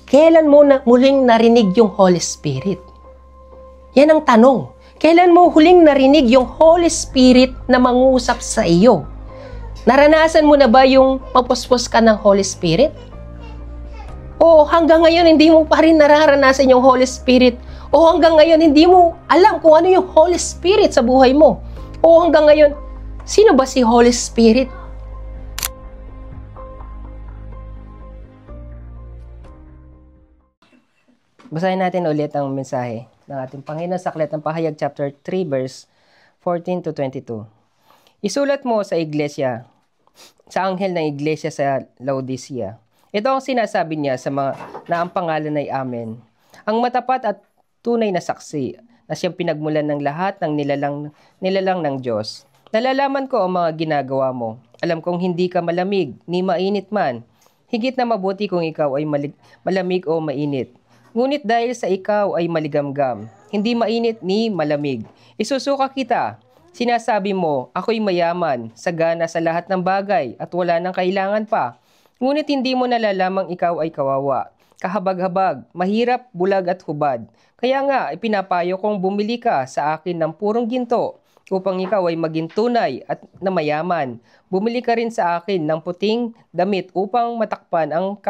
kailan mo na muling narinig yung Holy Spirit? Yan ang tanong. Kailan mo huling narinig yung Holy Spirit na mangusap sa iyo? Naranasan mo na ba yung mapuspos ka ng Holy Spirit? O hanggang ngayon hindi mo pa rin nararanasan yung Holy Spirit? O hanggang ngayon hindi mo alam kung ano yung Holy Spirit sa buhay mo? O hanggang ngayon, sino ba si Holy Spirit? Basahin natin ulit ang mensahe ng ating Panginoon sa Aklat ng Pahayag chapter 3 verse 14 to 22. Isulat mo sa iglesia, sa anghel ng iglesia sa Laodicea. Ito ang sinasabi niya sa mga na ang pangalan ay Amen. Ang matapat at tunay na saksi na siyang pinagmulan ng lahat ng nilalang ng Diyos. Nalalaman ko ang mga ginagawa mo. Alam kong hindi ka malamig, ni mainit man. Higit na mabuti kung ikaw ay malamig o mainit. Ngunit dahil sa ikaw ay maligamgam, hindi mainit ni malamig, isusuka kita. Sinasabi mo, ako'y mayaman, sagana sa lahat ng bagay at wala nang kailangan pa. Ngunit hindi mo nalalamang ikaw ay kawawa, kahabag-habag, mahirap, bulag at hubad. Kaya nga, ipinapayo kong bumili ka sa akin ng purong ginto upang ikaw ay maging tunay at na mayaman. Bumili ka rin sa akin ng puting damit upang matakpan ang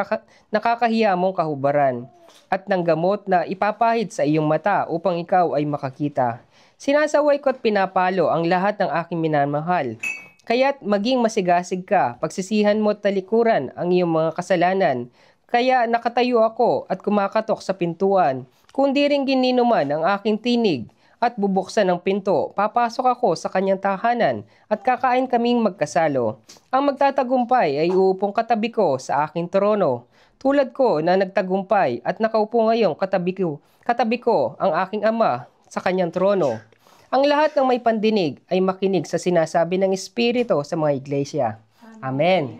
nakakahiya mong kahubaran at ng gamot na ipapahid sa iyong mata upang ikaw ay makakita. Sinasaway ko at pinapalo ang lahat ng aking minamahal. Kaya't maging masigasig ka, pagsisihan mo at talikuran ang iyong mga kasalanan. Kaya nakatayo ako at kumakatok sa pintuan. Kung di rin gininuman ang aking tinig at bubuksan ng pinto, papasok ako sa kanyang tahanan at kakain kaming magkasalo. Ang magtatagumpay ay uupong katabi ko sa aking trono. Tulad ko na nagtagumpay at nakaupo ngayong katabi ko ang aking Ama sa kanyang trono. Ang lahat ng may pandinig ay makinig sa sinasabi ng Espiritu sa mga iglesia. Amen.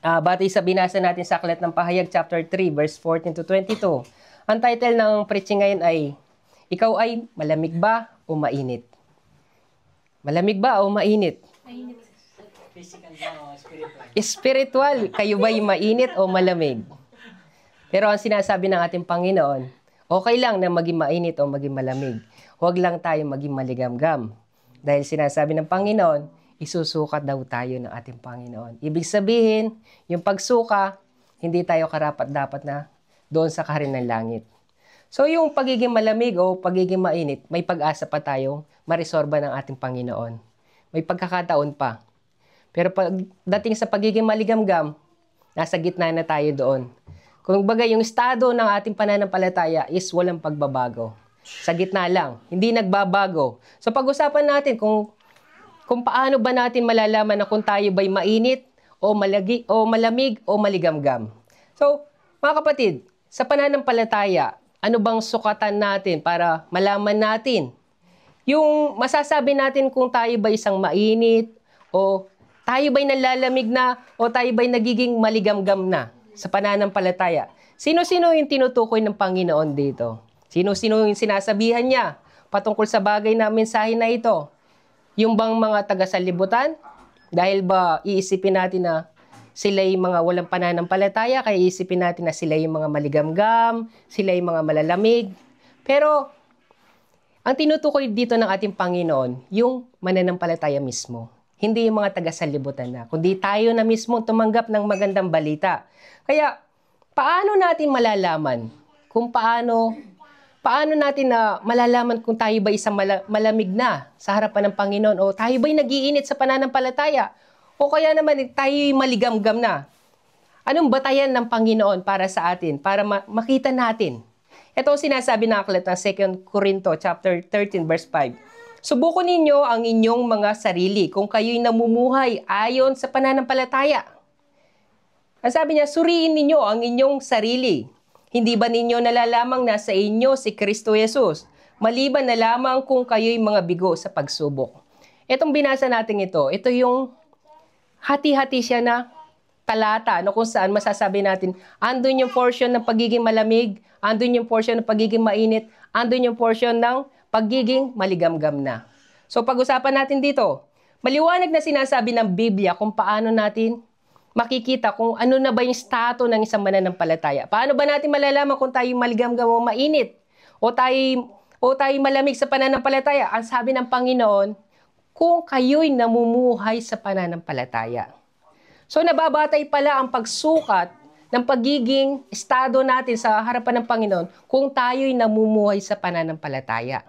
Batay sa binasa natin sa Aklat ng Pahayag chapter 3 verse 14 to 22. Ang title ng preaching ngayon ay, ikaw ay malamig ba o mainit? Malamig ba o mainit? Mainit. Physical o spiritual? Spiritual. Kayo ba'y mainit o malamig? Pero ang sinasabi ng ating Panginoon, okay lang na maging mainit o maging malamig. Huwag lang tayo maging maligamgam. Dahil sinasabi ng Panginoon, isusukat daw tayo ng ating Panginoon. Ibig sabihin, yung pagsuka, hindi tayo karapat-dapat na doon sa kaharian ng langit. So yung pagiging malamig o pagiging mainit, may pag-asa pa tayong maresorba ng ating Panginoon. May pagkakataon pa. Pero pagdating sa pagiging maligamgam, nasa gitna na tayo doon. Kung bagay, yung estado ng ating pananampalataya is walang pagbabago. Sa gitna lang, hindi nagbabago. So pag-usapan natin kung paano ba natin malalaman na kung tayo ba'y mainit o malamig o maligamgam. So mga kapatid, sa pananampalataya, ano bang sukatan natin para malaman natin? Yung masasabi natin kung tayo ba isang mainit o tayo ba'y nalalamig na o tayo ba'y nagiging maligamgam na sa pananampalataya. Sino-sino yung tinutukoy ng Panginoon dito? Sino-sino yung sinasabihan niya patungkol sa bagay na mensahe na ito? Yung bang mga taga-salibutan? Dahil ba iisipin natin na sila yung mga walang pananampalataya, kaya iisipin natin na sila yung mga maligamgam, sila yung mga malalamig. Pero ang tinutukoy dito ng ating Panginoon, yung mananampalataya mismo. Hindi yung mga taga-salibutan na, kundi tayo na mismo tumanggap ng magandang balita. Kaya, paano natin malalaman kung paano natin na malalaman kung tayo ba isang malamig na sa harapan ng Panginoon o tayo ba'y nag-iinit sa pananampalataya o kaya naman tayo'y maligamgam na? Anong batayan ng Panginoon para sa atin, para makita natin? Ito ang sinasabi ng aklat ng 2 Corinto chapter 13 verse 5. Subukan ninyo ang inyong mga sarili kung kayo'y namumuhay ayon sa pananampalataya. Ang sabi niya, suriin ninyo ang inyong sarili. Hindi ba ninyo nalalamang na sa inyo si Kristo Jesus? Maliban na lamang kung kayo'y mga bigo sa pagsubok. Itong binasa natin ito yung hati-hati siya na talata no, kung saan masasabi natin, andun yung portion ng pagiging malamig, andun yung portion ng pagiging mainit, andun yung portion ng pagiging maligamgam na. So pag-usapan natin dito, maliwanag na sinasabi ng Biblia kung paano natin makikita kung ano na ba yung stato ng isang mananampalataya. Paano ba natin malalaman kung tayo maligamgam o mainit? O tayo malamig sa pananampalataya? Ang sabi ng Panginoon, kung kayo'y namumuhay sa pananampalataya. So nababatay pala ang pagsukat ng pagiging estado natin sa harapan ng Panginoon kung tayo'y namumuhay sa pananampalataya.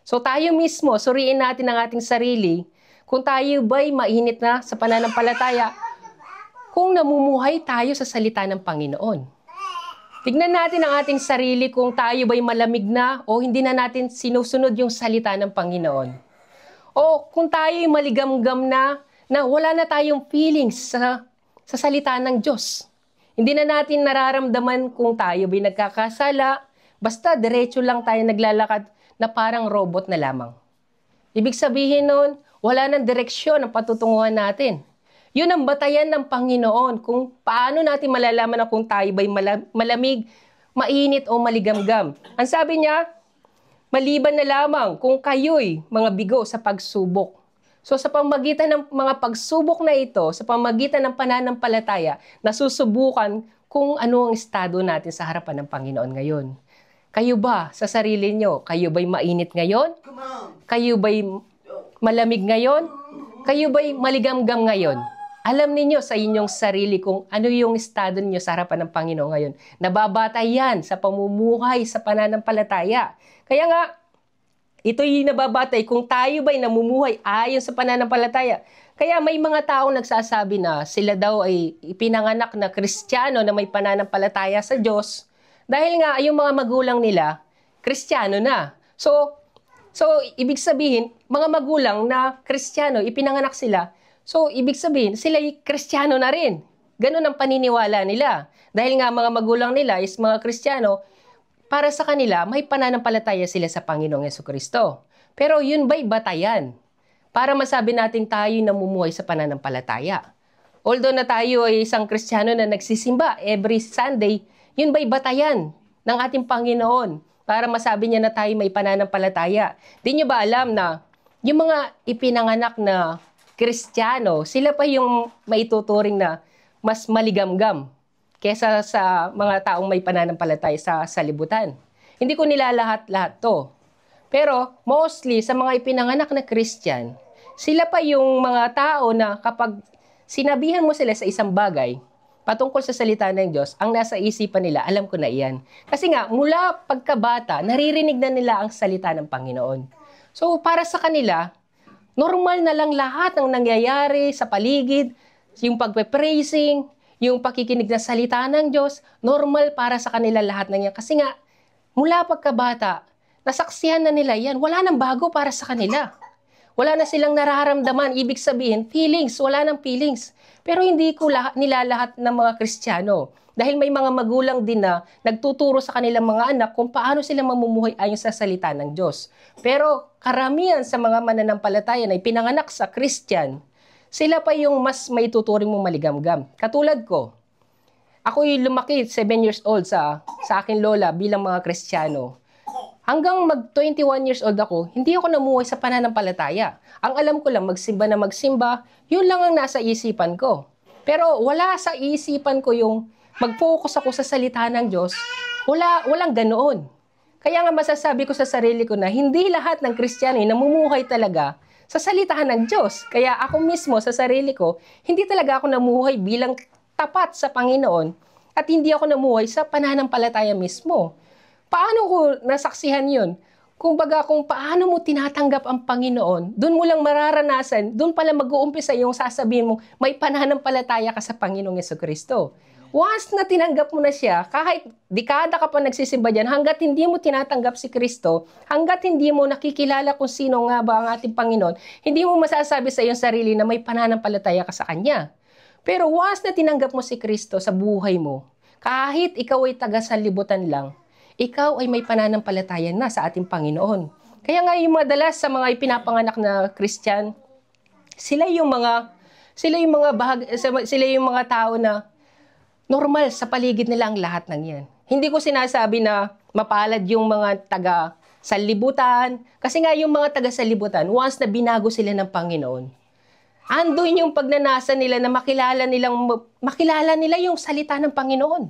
So tayo mismo, suriin natin ang ating sarili kung tayo ba'y mainit na sa pananampalataya, kung namumuhay tayo sa salita ng Panginoon. Tignan natin ang ating sarili kung tayo ba'y malamig na o hindi na natin sinusunod yung salita ng Panginoon. O kung tayo'y maligamgam na wala na tayong feelings sa salita ng Diyos. Hindi na natin nararamdaman kung tayo ba'y nagkakasala, basta diretso lang tayo naglalakad na parang robot na lamang. Ibig sabihin nun, wala nang direksyon ang patutunguhan natin. Yun ang batayan ng Panginoon kung paano natin malalaman na kung tayo ba'y malamig, mainit o maligamgam. Ang sabi niya, maliban na lamang kung kayo'y mga bigo sa pagsubok. So sa pamagitan ng mga pagsubok na ito, sa pamagitan ng pananampalataya, nasusubukan kung ano ang estado natin sa harapan ng Panginoon ngayon. Kayo ba sa sarili nyo? Kayo ba'y mainit ngayon? Kayo ba'y malamig ngayon? Kayo ba'y maligamgam ngayon? Alam ninyo sa inyong sarili kung ano yung estado ninyo sa harapan ng Panginoon ngayon. Nababatay yan sa pamumuhay sa pananampalataya. Kaya nga, ito'y nababatay kung tayo ba'y namumuhay ayon sa pananampalataya. Kaya may mga taong nagsasabi na sila daw ay ipinanganak na Kristiyano na may pananampalataya sa Diyos dahil nga yung mga magulang nila, Kristiyano na. So ibig sabihin, mga magulang na Kristiyano, ipinanganak sila. So, ibig sabihin, sila'y Kristiyano na rin. Ganun ang paniniwala nila. Dahil nga mga magulang nila is mga Kristiyano, para sa kanila, may pananampalataya sila sa Panginoong Jesucristo. Pero yun ba'y batayan? Para masabi natin tayo namumuhay sa pananampalataya. Although na tayo ay isang Kristiyano na nagsisimba every Sunday, yun ba'y batayan ng ating Panginoon para masabi niya na tayo may pananampalataya? Di niyo ba alam na yung mga ipinanganak na Kristiyano, sila pa yung maituturing na mas maligamgam kesa sa mga taong may pananampalataya sa salibutan. Hindi ko nilalahat-lahat to. Pero mostly sa mga ipinanganak na Christian, sila pa yung mga tao na kapag sinabihan mo sila sa isang bagay, patungkol sa salita ng Diyos, ang nasa isipan nila, alam ko na iyan. Kasi nga, mula pagkabata, naririnig na nila ang salita ng Panginoon. So, para sa kanila, normal na lang lahat ng nangyayari sa paligid, yung pagpe-praising, yung pakikinig na salita ng Diyos, normal para sa kanila lahat ng yan. Kasi nga, mula pagkabata, nasaksihan na nila yan. Wala nang bago para sa kanila. Wala na silang nararamdaman. Ibig sabihin, feelings. Wala nang feelings. Pero hindi ko nilalahat ng mga Kristiyano. Dahil may mga magulang din na nagtuturo sa kanilang mga anak kung paano sila mamumuhay ayon sa salita ng Diyos. Pero karamihan sa mga mananampalataya na ipinanganak sa Christian, sila pa yung mas maituturing mong maligamgam. Katulad ko, ako'y lumaki 7 years old sa aking lola bilang mga Kristiyano. Hanggang mag-21 years old ako, hindi ako namuhay sa pananampalataya. Ang alam ko lang, magsimba na magsimba, yun lang ang nasa isipan ko. Pero wala sa isipan ko yung mag-focus ako sa salita ng Diyos. Walang ganoon. Kaya nga masasabi ko sa sarili ko na hindi lahat ng Kristiyano ay namumuhay talaga sa salita ng Diyos. Kaya ako mismo sa sarili ko, hindi talaga ako namuhay bilang tapat sa Panginoon at hindi ako namuhay sa pananampalataya mismo. Paano ko nasaksihan yun? Kung paano mo tinatanggap ang Panginoon, doon mo lang mararanasan, doon pala mag-uumpisa yung sasabihin mo, may pananampalataya ka sa Panginoong Jesucristo. Once na tinanggap mo na siya, kahit dekada ka pa nagsisimba dyan, hanggat hindi mo tinatanggap si Kristo, hanggat hindi mo nakikilala kung sino nga ba ang ating Panginoon, hindi mo masasabi sa iyong sarili na may pananampalataya ka sa Kanya. Pero once na tinanggap mo si Kristo sa buhay mo, kahit ikaw ay taga-sanlibutan lang, ikaw ay may pananampalataya na sa ating Panginoon. Kaya nga yung madalas sa mga ipinapanganak na Christian, sila yung mga tao na normal sa paligid nila ang lahat ng yan. Hindi ko sinasabi na mapalad yung mga taga-sanlibutan. Kasi nga yung mga taga-sanlibutan, once na binago sila ng Panginoon, Andun yung pagnanasa nila na makilala nila yung salita ng Panginoon.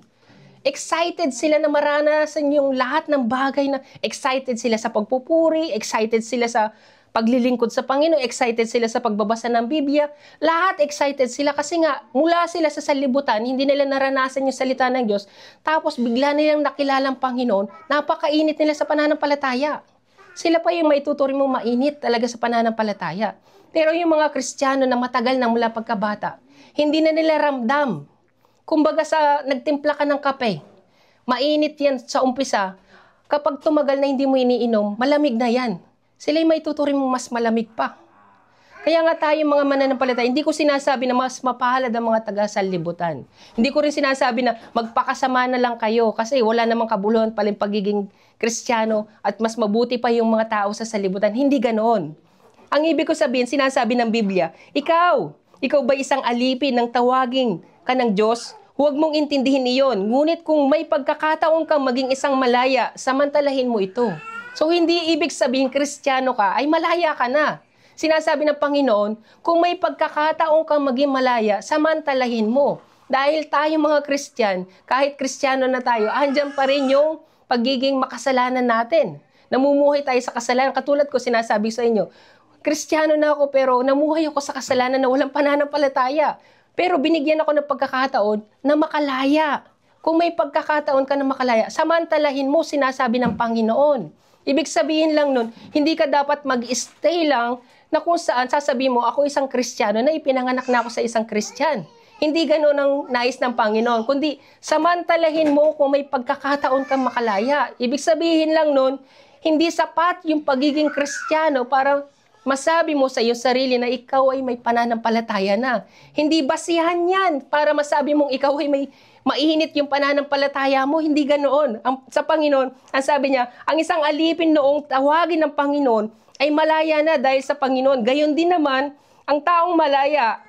Excited sila na maranasan yung lahat ng bagay na excited sila sa pagpupuri, excited sila sa paglilingkod sa Panginoon, excited sila sa pagbabasa ng Biblia. Lahat excited sila kasi nga mula sila sa salibutan, hindi nila naranasan yung salita ng Diyos. Tapos bigla nilang nakilala ang Panginoon, napakainit nila sa pananampalataya. Sila pa yung maituturing mong mainit talaga sa pananampalataya. Pero yung mga Kristiyano na matagal na mula pagkabata, hindi na nila ramdam. Kumbaga nagtimpla ka ng kape, mainit yan sa umpisa. Kapag tumagal na hindi mo iniinom, malamig na yan. Sila yung maituturing mong mas malamig pa. Kaya nga tayo mga mananampalataya, hindi ko sinasabi na mas mapalad ang mga taga-sanlibutan. Hindi ko rin sinasabi na magpakasama na lang kayo kasi wala namang kabuluhan pala yung pagiging Kristiyano at mas mabuti pa yung mga tao sa salibutan. Hindi ganoon. Ang ibig ko sabihin, sinasabi ng Biblia, ikaw ba isang alipin ng tawagin ka ng Diyos? Huwag mong intindihin iyon. Ngunit kung may pagkakataon kang maging isang malaya, samantalahin mo ito. So hindi ibig sabihin Kristiyano ka ay malaya ka na. Sinasabi ng Panginoon, kung may pagkakataon kang maging malaya, samantalahin mo. Dahil tayo mga Kristiyan, kahit Kristiyano na tayo, andyan pa rin yung pagiging makasalanan natin. Namumuhay tayo sa kasalanan. Katulad ko sinasabi sa inyo, Kristiyano na ako pero namuhay ako sa kasalanan na walang pananampalataya. Pero binigyan ako ng pagkakataon na makalaya. Kung may pagkakataon ka na makalaya, samantalahin mo sinasabi ng Panginoon. Ibig sabihin lang nun, hindi ka dapat mag-stay lang na kung saan sasabihin mo, ako isang Kristiyano na ipinanganak na ako sa isang Kristiyan. Hindi gano'n ang nais ng Panginoon, kundi samantalahin mo kung may pagkakataon kang makalaya. Ibig sabihin lang nun, hindi sapat yung pagiging Kristiyano para masabi mo sa iyong sarili na ikaw ay may pananampalataya na. Hindi basihan yan para masabi mong ikaw ay may mainit yung pananampalataya mo. Hindi ganoon. Sa Panginoon, ang sabi niya, ang isang alipin noong tawagin ng Panginoon ay malaya na dahil sa Panginoon. Gayon din naman, ang taong malaya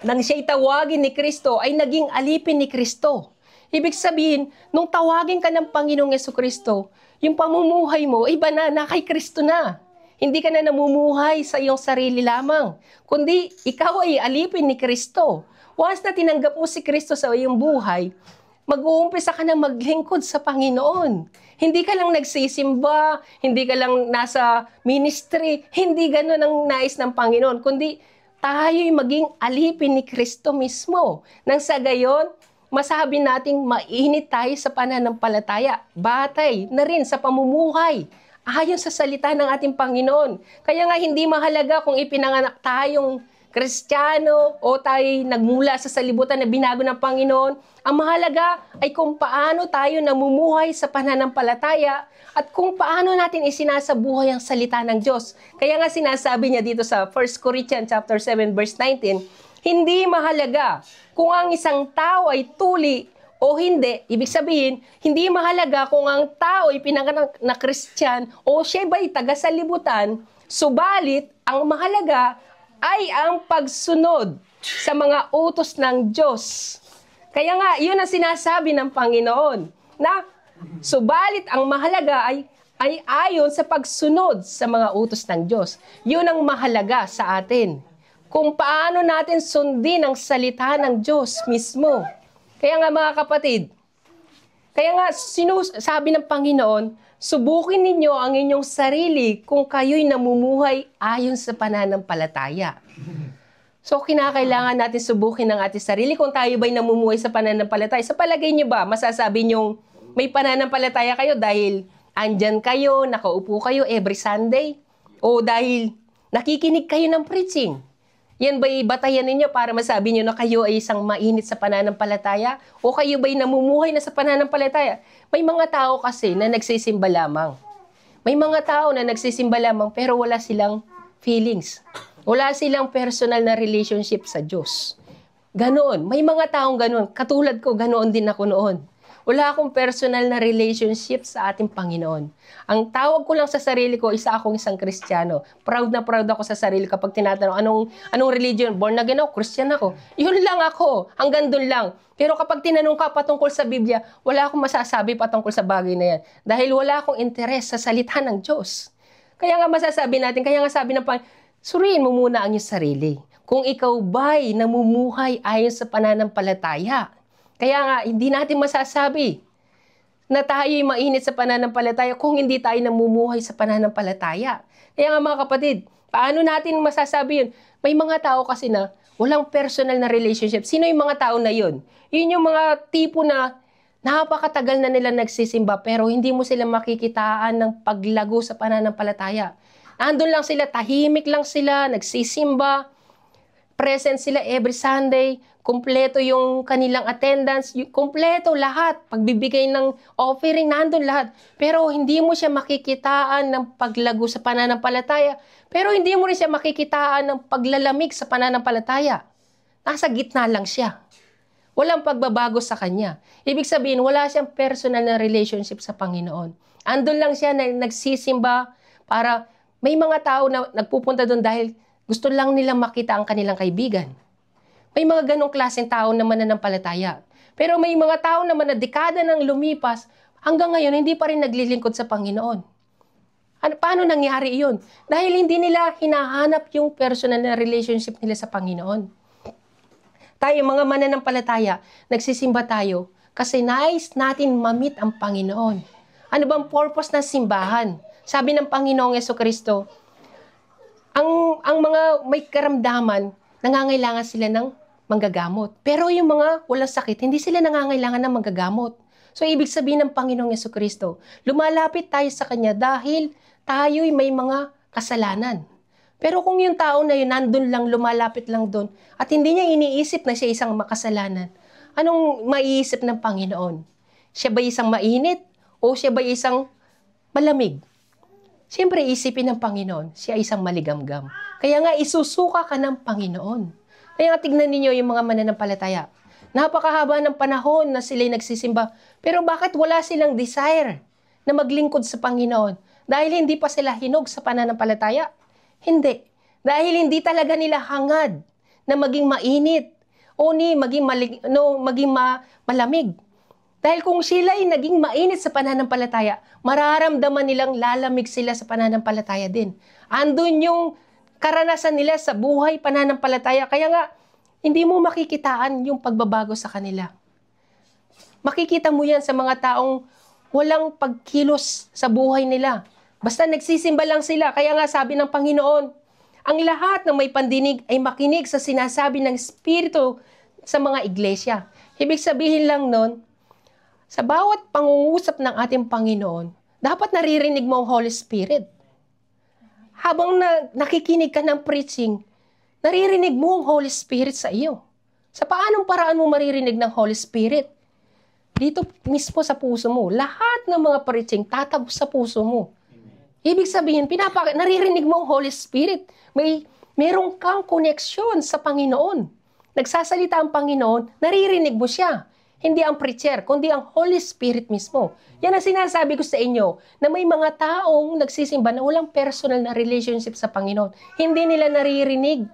nang siya'y tawagin ni Kristo ay naging alipin ni Kristo. Ibig sabihin, nung tawagin ka ng Panginoong Jesucristo, yung pamumuhay mo, iba na kay Kristo na. Hindi ka na namumuhay sa iyong sarili lamang, kundi ikaw ay alipin ni Kristo. Once na tinanggap mo si Kristo sa iyong buhay, mag-uumpisa ka na maglingkod sa Panginoon. Hindi ka lang nagsisimba, hindi ka lang nasa ministry, hindi gano'n ang nais ng Panginoon, kundi tayo'y maging alipin ni Kristo mismo. Nang sa gayon, masabi nating mainit tayo sa pananampalataya, batay na rin sa pamumuhay, ayon sa salita ng ating Panginoon. Kaya nga hindi mahalaga kung ipinanganak tayong Kristiyano o tayo nagmula sa salibutan na binago ng Panginoon. Ang mahalaga ay kung paano tayo namumuhay sa pananampalataya at kung paano natin isinasabuhay ang salita ng Diyos. Kaya nga sinasabi niya dito sa 1 Corinthians chapter 7 verse 19, hindi mahalaga kung ang isang tao ay tuli o hindi. Ibig sabihin, hindi mahalaga kung ang tao ay pinanganak na Kristyan o siya ba'y taga-salibutan, subalit ang mahalaga ay ang pagsunod sa mga utos ng Diyos. Kaya nga, yun ang sinasabi ng Panginoon, na subalit ang mahalaga ay ayon sa pagsunod sa mga utos ng Diyos. Yun ang mahalaga sa atin. Kung paano natin sundin ang salita ng Diyos mismo. Kaya nga mga kapatid, sabi ng Panginoon, subukin ninyo ang inyong sarili kung kayo'y namumuhay ayon sa pananampalataya. So, kinakailangan natin subukin ang ating sarili kung tayo ba'y namumuhay sa pananampalataya. Sa palagay niyo ba, masasabi niyong may pananampalataya kayo dahil andyan kayo, nakaupo kayo every Sunday? O dahil nakikinig kayo ng preaching? Yan ba'y batayan ninyo para masabi niyo na kayo ay isang mainit sa pananampalataya? O kayo ba'y namumuhay na sa pananampalataya? May mga tao kasi na nagsisimba lamang. May mga tao na nagsisimba lamang pero wala silang feelings. Wala silang personal na relationship sa Diyos. Ganoon. May mga taong ganoon. Katulad ko, ganoon din ako noon. Wala akong personal na relationship sa ating Panginoon. Ang tawag ko lang sa sarili ko, akong isang Kristiyano. Proud na proud ako sa sarili kapag tinatanong, anong religion? Born again ako, Christian ako. Yun lang ako, hanggang dun lang. Pero kapag tinanong ka patungkol sa Biblia, wala akong masasabi patungkol sa bagay na yan. Dahil wala akong interes sa salita ng Diyos. Kaya nga masasabi natin, kaya nga sabi ng Panginoon, suriin mo muna ang iyong sarili. kung ikaw ba'y namumuhay ayon sa pananampalataya. Kaya nga, hindi natin masasabi na tayo'y mainit sa pananampalataya kung hindi tayo namumuhay sa pananampalataya. Kaya nga mga kapatid, paano natin masasabi yun? May mga tao kasi na walang personal na relationship. Sino yung mga tao na yun? Yun yung mga tipo na napakatagal na nila nagsisimba pero hindi mo sila makikitaan ng paglago sa pananampalataya. Andun lang sila, tahimik lang sila, nagsisimba, present sila every Sunday, kumpleto yung kanilang attendance, kumpleto lahat, pagbibigay ng offering, nandun lahat. Pero hindi mo siya makikitaan ng paglago sa pananampalataya. Pero hindi mo rin siya makikitaan ng paglalamig sa pananampalataya. Nasa gitna lang siya. Walang pagbabago sa kanya. Ibig sabihin, wala siyang personal na relationship sa Panginoon. Andun lang siya na nagsisimba para may mga tao na nagpupunta doon dahil gusto lang nilang makita ang kanilang kaibigan. May mga ganong klaseng tao na mananampalataya. Pero may mga tao naman na dekada nang lumipas, hanggang ngayon hindi pa rin naglilingkod sa Panginoon. Paano nangyari iyon? Dahil hindi nila hinahanap yung personal na relationship nila sa Panginoon. Tayo mga mananampalataya, nagsisimba tayo kasi nais natin ma-meet ang Panginoon. Ano bang purpose ng simbahan? Sabi ng Panginoong Jesucristo, ang mga may karamdaman, nangangailangan sila ng manggagamot. Pero yung mga walang sakit, hindi sila nangangailangan ng manggagamot. So, ibig sabihin ng Panginoong Jesucristo, lumalapit tayo sa Kanya dahil tayo'y may mga kasalanan. Pero kung yung tao na yun, nandun lang, lumalapit lang doon, at hindi niya iniisip na siya isang makasalanan, anong maiisip ng Panginoon? Siya ba isang mainit? O siya ba isang malamig? Siyempre, isipin ng Panginoon, siya isang maligamgam. Kaya nga, isusuka ka ng Panginoon. Kaya nga, tignan ninyo yung mga mananampalataya. Napakahaba ng panahon na sila'y nagsisimba. Pero bakit wala silang desire na maglingkod sa Panginoon? Dahil hindi pa sila hinog sa pananampalataya? Hindi. Dahil hindi talaga nila hangad na maging mainit o maging malamig. Dahil kung sila ay naging mainit sa pananampalataya, mararamdaman nilang lalamig sila sa pananampalataya din. Andun yung karanasan nila sa buhay pananampalataya. Kaya nga, hindi mo makikitaan yung pagbabago sa kanila. Makikita mo yan sa mga taong walang pagkilos sa buhay nila. Basta nagsisimba lang sila. Kaya nga sabi ng Panginoon, ang lahat ng may pandinig ay makinig sa sinasabi ng Espiritu sa mga iglesia. Ibig sabihin lang nun, sa bawat pangungusap ng ating Panginoon, dapat naririnig mo ang Holy Spirit. Habang nakikinig ka ng preaching, naririnig mo ang Holy Spirit sa iyo. Sa paanong paraan mo maririnig ng Holy Spirit? Dito mismo sa puso mo. Lahat ng mga preaching tatagos sa puso mo. Ibig sabihin, naririnig mo ang Holy Spirit. Meron kang koneksyon sa Panginoon. Nagsasalita ang Panginoon, naririnig mo siya. Hindi ang preacher, kundi ang Holy Spirit mismo. Yan ang sinasabi ko sa inyo, na may mga taong nagsisimba na walang personal na relationship sa Panginoon. Hindi nila naririnig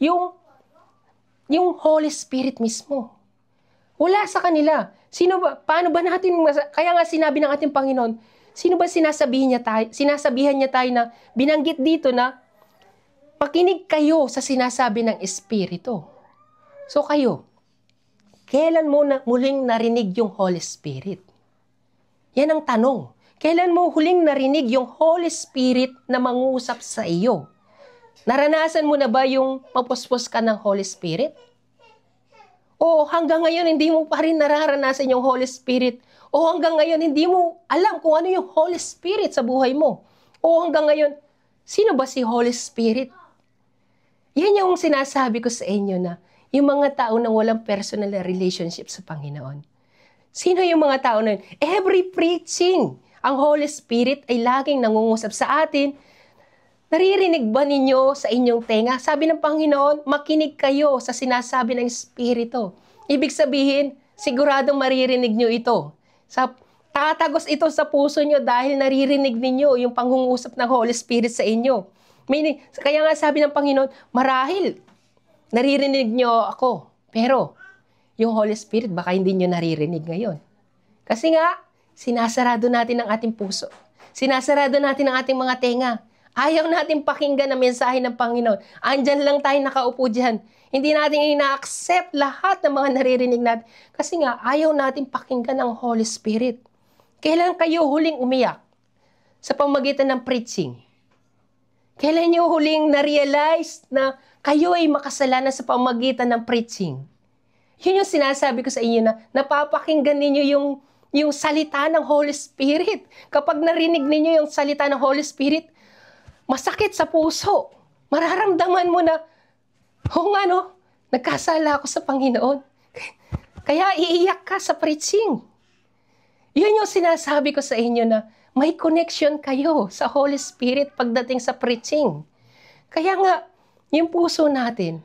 yung Holy Spirit mismo. Wala sa kanila. Paano ba natin, kaya nga sinabi ng ating Panginoon, sino ba sinasabihan niya tayo na binanggit dito na makinig kayo sa sinasabi ng Espiritu. So kayo, kailan mo muling narinig yung Holy Spirit? Yan ang tanong. Kailan mo huling narinig yung Holy Spirit na mangusap sa iyo? Naranasan mo na ba yung mapuspos ka ng Holy Spirit? O hanggang ngayon hindi mo pa rin nararanasan yung Holy Spirit? O hanggang ngayon hindi mo alam kung ano yung Holy Spirit sa buhay mo? O hanggang ngayon, sino ba si Holy Spirit? Yan yung sinasabi ko sa inyo na yung mga tao na walang personal na relationship sa Panginoon. Sino yung mga tao na yun? Every preaching, ang Holy Spirit ay laging nangungusap sa atin. Naririnig ba ninyo sa inyong tenga? Sabi ng Panginoon, makinig kayo sa sinasabi ng Espiritu. Ibig sabihin, siguradong maririnig nyo ito. Tatagos ito sa puso nyo dahil naririnig ninyo yung pangungusap ng Holy Spirit sa inyo. Kaya nga sabi ng Panginoon, marahil, naririnig nyo ako. Pero, yung Holy Spirit, baka hindi nyo naririnig ngayon. Kasi nga, sinasarado natin ang ating puso. Sinasarado natin ang ating mga tenga. Ayaw natin pakinggan ang mensahe ng Panginoon. Andyan lang tayo nakaupo dyan. Hindi natin ina-accept lahat ng mga naririnig natin. Kasi nga, ayaw natin pakinggan ang Holy Spirit. Kailan kayo huling umiyak sa pamamagitan ng preaching? Kailan nyo huling na-realize na kayo ay makasalanan sa pamamagitan ng preaching? Yun yung sinasabi ko sa inyo na napapakinggan ninyo yung salita ng Holy Spirit. Kapag narinig ninyo yung salita ng Holy Spirit, masakit sa puso. Mararamdaman mo na, nagkasala ako sa Panginoon. Kaya iiyak ka sa preaching. Yun yung sinasabi ko sa inyo na may connection kayo sa Holy Spirit pagdating sa preaching. Kaya nga, yung puso natin,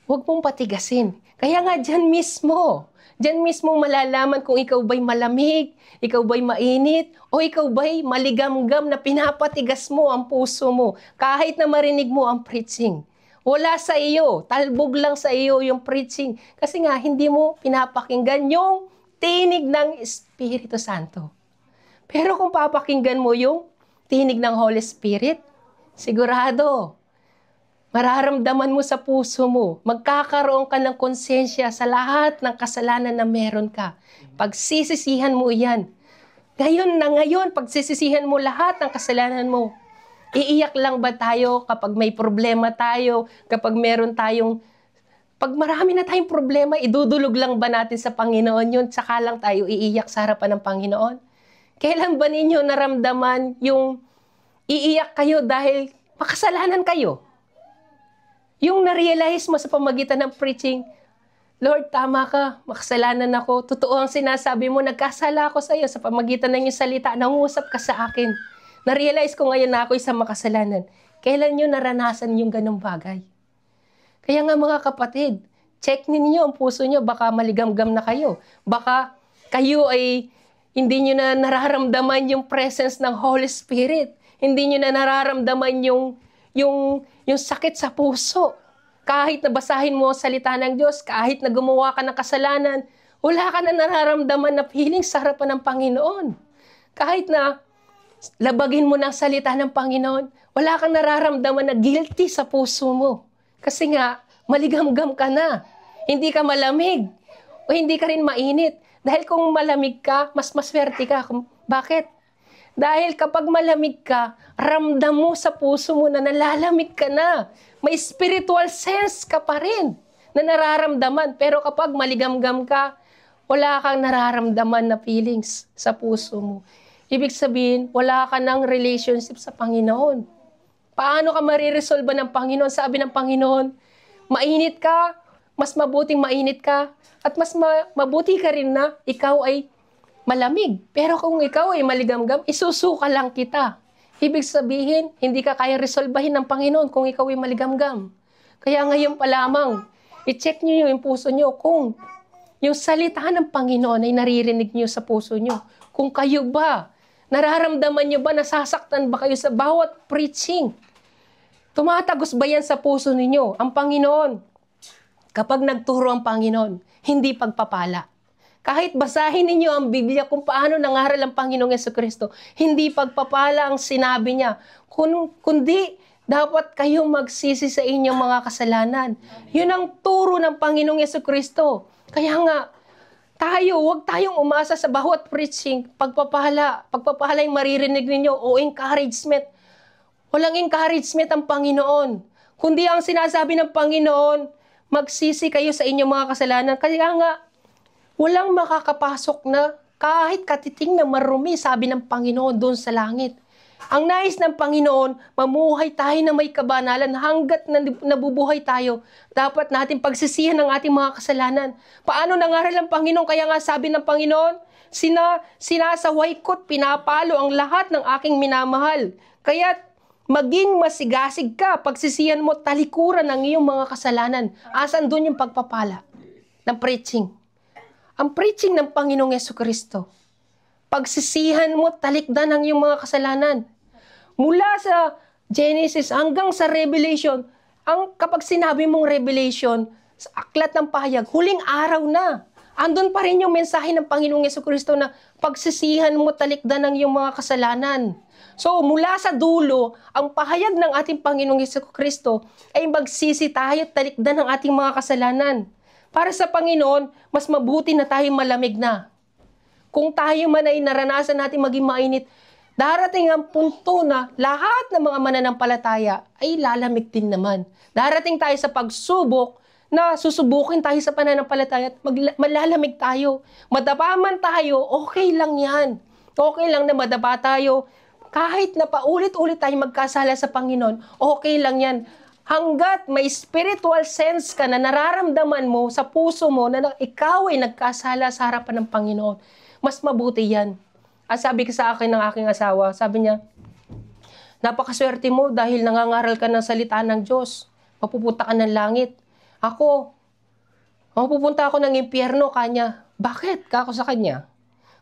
huwag mong patigasin. Kaya nga, dyan mismo malalaman kung ikaw ba'y malamig, ikaw ba'y mainit, o ikaw ba'y maligamgam na pinapatigas mo ang puso mo kahit na marinig mo ang preaching. Wala sa iyo, talbog lang sa iyo yung preaching. Kasi nga, hindi mo pinapakinggan yung tinig ng Espiritu Santo. Pero kung papakinggan mo yung tinig ng Holy Spirit, sigurado, mararamdaman mo sa puso mo, magkakaroon ka ng konsensya sa lahat ng kasalanan na meron ka. Pagsisisihan mo yan. Ngayon, pagsisisihan mo lahat ng kasalanan mo. Iiyak lang ba tayo kapag may problema tayo, kapag meron pag marami na tayong problema, idudulog lang ba natin sa Panginoon yun, tsaka lang tayo iiyak sa harapan ng Panginoon? Kailan ba ninyo naramdaman yung iiyak kayo dahil makasalanan kayo? Yung na-realize mo sa pamagitan ng preaching, Lord, tama ka, makasalanan ako. Totoo ang sinasabi mo, nagkasala ako sa iyo sa pamagitan ng iyong salita, nangusap ka sa akin. Na-realize ko ngayon na ako isang makasalanan. Kailan nyo naranasan yung ganong bagay? Kaya nga mga kapatid, check ninyo ang puso nyo, baka maligamgam na kayo. Baka kayo ay hindi nyo na nararamdaman yung presence ng Holy Spirit. Hindi nyo na nararamdaman yung sakit sa puso. Kahit na basahin mo ang salita ng Diyos, kahit na gumawa ka ng kasalanan, wala ka na nararamdaman na feeling sa harapan ng Panginoon. Kahit na labagin mo ng salita ng Panginoon, wala kang nararamdaman na guilty sa puso mo. Kasi nga, maligamgam ka na. Hindi ka malamig. O hindi ka rin mainit. Dahil kung malamig ka, mas maswerte ka. Bakit? Dahil kapag malamig ka, ramdam mo sa puso mo na nalalamig ka na. May spiritual sense ka pa rin na nararamdaman. Pero kapag maligamgam ka, wala kang nararamdaman na feelings sa puso mo. Ibig sabihin, wala ka ng relationship sa Panginoon. Paano ka mariresolve ng Panginoon? Sabi ng Panginoon, mainit ka, mas mabuting mainit ka, at mas mabuti ka rin na ikaw ay malamig. Pero kung ikaw ay maligamgam, isusuka lang kita. Ibig sabihin, hindi ka kaya resolbahin ng Panginoon kung ikaw ay maligamgam. Kaya ngayon pa lamang, i-check nyo yung puso nyo kung yung salita ng Panginoon ay naririnig nyo sa puso nyo. Kung kayo ba, nararamdaman nyo ba, nasasaktan ba kayo sa bawat preaching? Tumatagos ba yan sa puso ninyo? Ang Panginoon, kapag nagturo ang Panginoon, hindi pagpapala. Kahit basahin ninyo ang Biblia kung paano nangaral ang Panginoong Jesucristo, hindi pagpapala ang sinabi niya. Kundi, dapat kayong magsisi sa inyong mga kasalanan. Yun ang turo ng Panginoong Jesucristo. Kaya nga, huwag tayong umasa sa bawat preaching, pagpapala yung maririnig ninyo o encouragement. Walang encouragement ang Panginoon. Kundi ang sinasabi ng Panginoon, magsisi kayo sa inyong mga kasalanan. Kaya nga, walang makakapasok na kahit katiting na marumi, sabi ng Panginoon doon sa langit. Ang nais ng Panginoon, mamuhay tayo na may kabanalan hanggat nabubuhay tayo. Dapat natin pagsisihan ang ating mga kasalanan. Paano nangaral ang Panginoon? Kaya nga sabi ng Panginoon, sinasaway ko't pinapalo ang lahat ng aking minamahal. Kaya maging masigasig ka, pagsisihan mo talikuran ng iyong mga kasalanan. Asan doon yung pagpapala ng preaching? Ang preaching ng Panginoong Jesucristo. Pagsisihan mo, talikdan ang iyong mga kasalanan. Mula sa Genesis hanggang sa Revelation, kapag sinabi mong Revelation, sa aklat ng pahayag, huling araw na. Andun pa rin yung mensahe ng Panginoong Jesucristo na pagsisihan mo, talikdan ng iyong mga kasalanan. So, mula sa dulo, ang pahayag ng ating Panginoong Jesucristo ay magsisi tayo at talikdan ng ating mga kasalanan. Para sa Panginoon, mas mabuti na tayo malamig na. Kung tayo man ay naranasan natin maging mainit, darating ang punto na lahat ng mga mananampalataya ay lalamig din naman. Darating tayo sa pagsubok na susubukin tayo sa pananampalataya at malalamig tayo. Madapa man tayo, okay lang yan. Okay lang na madapa tayo. Kahit na paulit-ulit tayo magkasala sa Panginoon, okay lang yan. Hanggat may spiritual sense ka na nararamdaman mo sa puso mo na ikaw ay nagkasala sa harapan ng Panginoon, mas mabuti yan. At sabi ko sa akin ng aking asawa, sabi niya, napakaswerte mo dahil nangangaral ka ng salita ng Diyos. Mapupunta ka ng langit. Ako, mapupunta ako ng impyerno, kanya. Bakit? Kako sa kanya.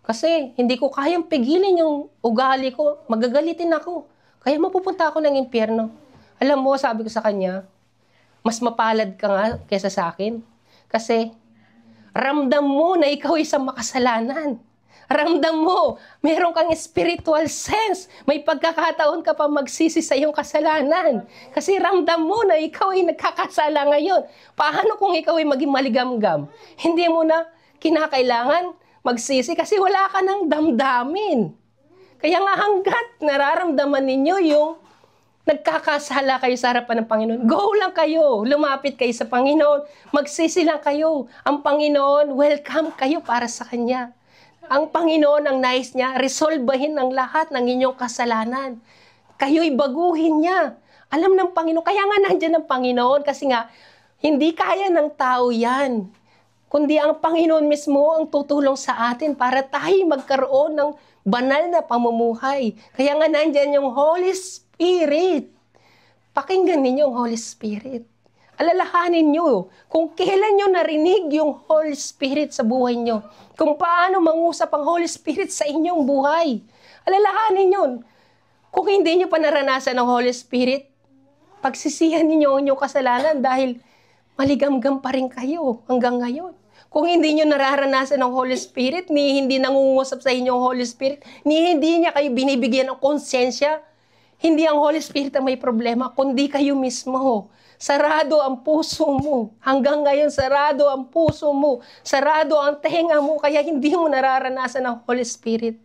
Kasi hindi ko kayang pigilin yung ugali ko. Magagalitin ako. Kaya mapupunta ako ng impyerno. Alam mo, sabi ko sa kanya, mas mapalad ka nga kesa sa akin. Kasi ramdam mo na ikaw isang makasalanan. Ramdam mo, meron kang spiritual sense. May pagkakataon ka pa magsisi sa iyong kasalanan. Kasi ramdam mo na ikaw ay nagkakasala ngayon. Paano kung ikaw ay maging maligamgam? Hindi mo na kinakailangan magsisi kasi wala ka ng damdamin. Kaya nga hanggat nararamdaman ninyo yung nagkakasala kayo sa harapan ng Panginoon, go lang kayo, lumapit kayo sa Panginoon, magsisi lang kayo. Ang Panginoon, welcome kayo para sa Kanya. Ang Panginoon, ang nais niya, resolbahin ang lahat ng inyong kasalanan. Kayo'y baguhin niya. Alam ng Panginoon, kaya nga nandiyan ang Panginoon kasi nga, hindi kaya ng tao yan. Kundi ang Panginoon mismo ang tutulong sa atin para tayo magkaroon ng banal na pamumuhay. Kaya nga nandiyan yung Holy Spirit. Pakinggan ninyo ang Holy Spirit. Alalahanin nyo kung kailan nyo narinig yung Holy Spirit sa buhay nyo. Kung paano mangusap ang Holy Spirit sa inyong buhay. Alalahanin nyo. Kung hindi nyo pa naranasan ng Holy Spirit, pagsisihan ninyo ang inyong kasalanan dahil maligamgam pa rin kayo hanggang ngayon. Kung hindi nyo nararanasan ng Holy Spirit, ni hindi nangungusap sa inyo ang Holy Spirit, ni hindi niya kayo binibigyan ng konsensya, hindi ang Holy Spirit ang may problema, kundi kayo mismo. Sarado ang puso mo. Hanggang ngayon, sarado ang puso mo. Sarado ang tenga mo, kaya hindi mo nararanasan ang Holy Spirit.